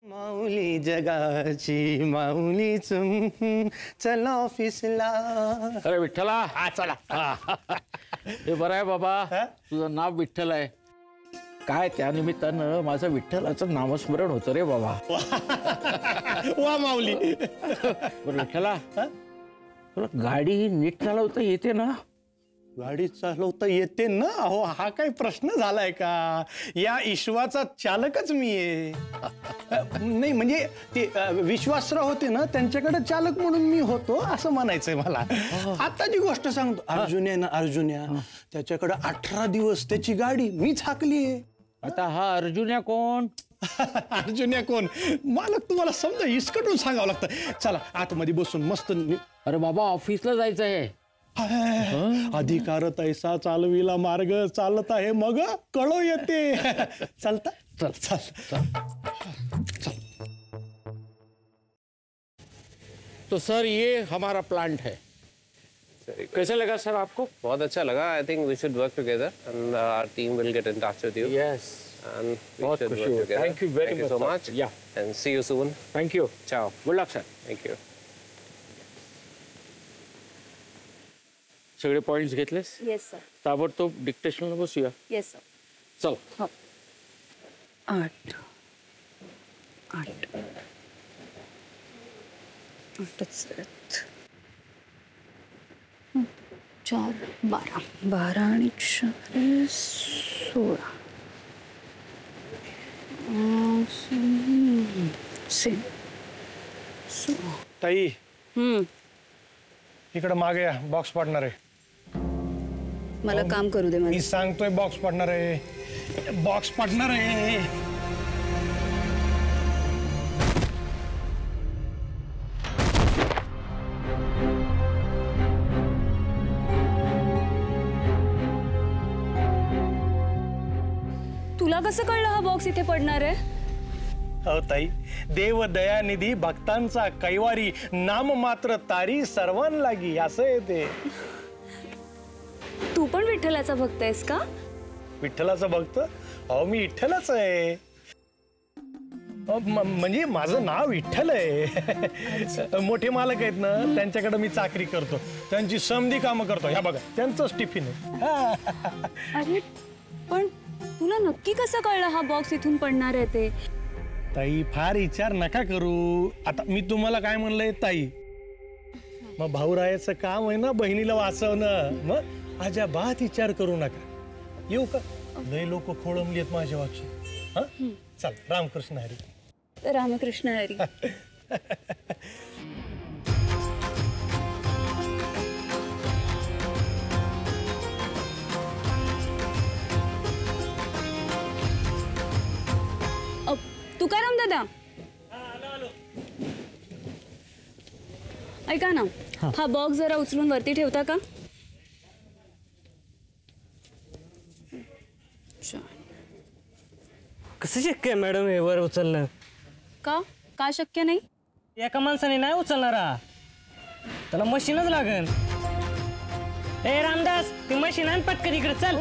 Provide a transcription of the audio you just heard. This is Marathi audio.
माऊली जगाची माऊली चल ऑफिसला. अरे विठ्ठला. हा चला. हे बरं आहे बाबा, तुझं नाव विठ्ठल आहे काय, त्या निमित्तानं माझं विठ्ठलाचं नामस्मरण होतं रे बाबा. वा माऊली. बरं विठ्ठला, तुला गाडी नीट चालवता येते ना? गाडी चालवता येते ना? अहो हा काही प्रश्न झालाय का? या ईश्वाचा चालकच मी आहे. नाही म्हणजे ते विश्वासराव होते ना, त्यांच्याकडे चालक म्हणून मी होतो असं म्हणायचंय मला. आताची गोष्ट सांगतो. अर्जुन्या ना, अर्जुन्या त्याच्याकडे 18 दिवस त्याची गाडी मीच हाकली आहे. आता हा अर्जुन्या कोण? अर्जुन्या कोण मालक तुम्हाला समजा इसकटून सांगावं लागतं. चला आतमध्ये बसून मस्त. अरे बाबा ऑफिसला जायचं आहे. अधिकार तैसा चालविला मार्ग चालत आहे मग कळो येते. चलता चल चल चल. तो सर ये हमारा प्लांट है. कैसा लगा सर आपको? बहुत अच्छा लगा. I think we should work together and our team will get in touch with you. Yes and बहुत खुशी हुई. Thank you very much so much. Yeah and see you soon. Thank you. Ciao. Good luck sir. Thank you. सगळे पॉइंट्स घेतलेस? Yes sir. ताबडतोब डिक्टेशनला बसूया. Yes sir. चल. हो. 8 4 12 आणि 4 16 ताई इकडे मागे या. बॉक्स पडणार आहे. मला काम करू दे. मी सांगतोय बॉक्स पडणार आहे. बॉक्स पडणार आहे. तुला कसं कळलं हा बॉक्स इथे पडणार आहे? हो ताई, देव दयानिधी भक्तांचा कैवारी नाम मात्र तारी सर्वांना लागी असं आहे ते. तू पण विठ्ठलाचा भक्त आहेस का? विठ्ठलाचा भक्त? अहो मी विठ्ठलाच आहे. म्हणजे माझं नाव विठ्ठल आहे. मोठे मालक आहेत ना, त्यांच्याकडे मी चाकरी करतो. त्यांची समधी कामं करतो. ह्या बघा त्यांचंच टिफिन आहे. अरे पण तुला नक्की कसं कळलं हा बॉक्स इथून पडणार आहे ते? ताई फार विचार नका करू. आता मी तुम्हाला काय म्हणलंय ताई, मग भाऊरायाचं काम आहे ना बहिणीला वाचवणं. मग अजिबात विचार करू नका. येऊ का? लय लोक खोळंबली आहेत माझ्या वाक्य. हा चल. रामकृष्ण हरी. रामकृष्ण हरी. तुकाराम दादा ऐका ना, हा बॉक्स जरा उचलून वरती ठेवता का? कसं शक्य आहे मॅडम हे वर उचलणं? का का शक्य नाही? एका माणसाने नाही उचलणारा, त्याला मशीनच लागेल. ए रामदास, ती मशीन आण पटकन इकडे. चल.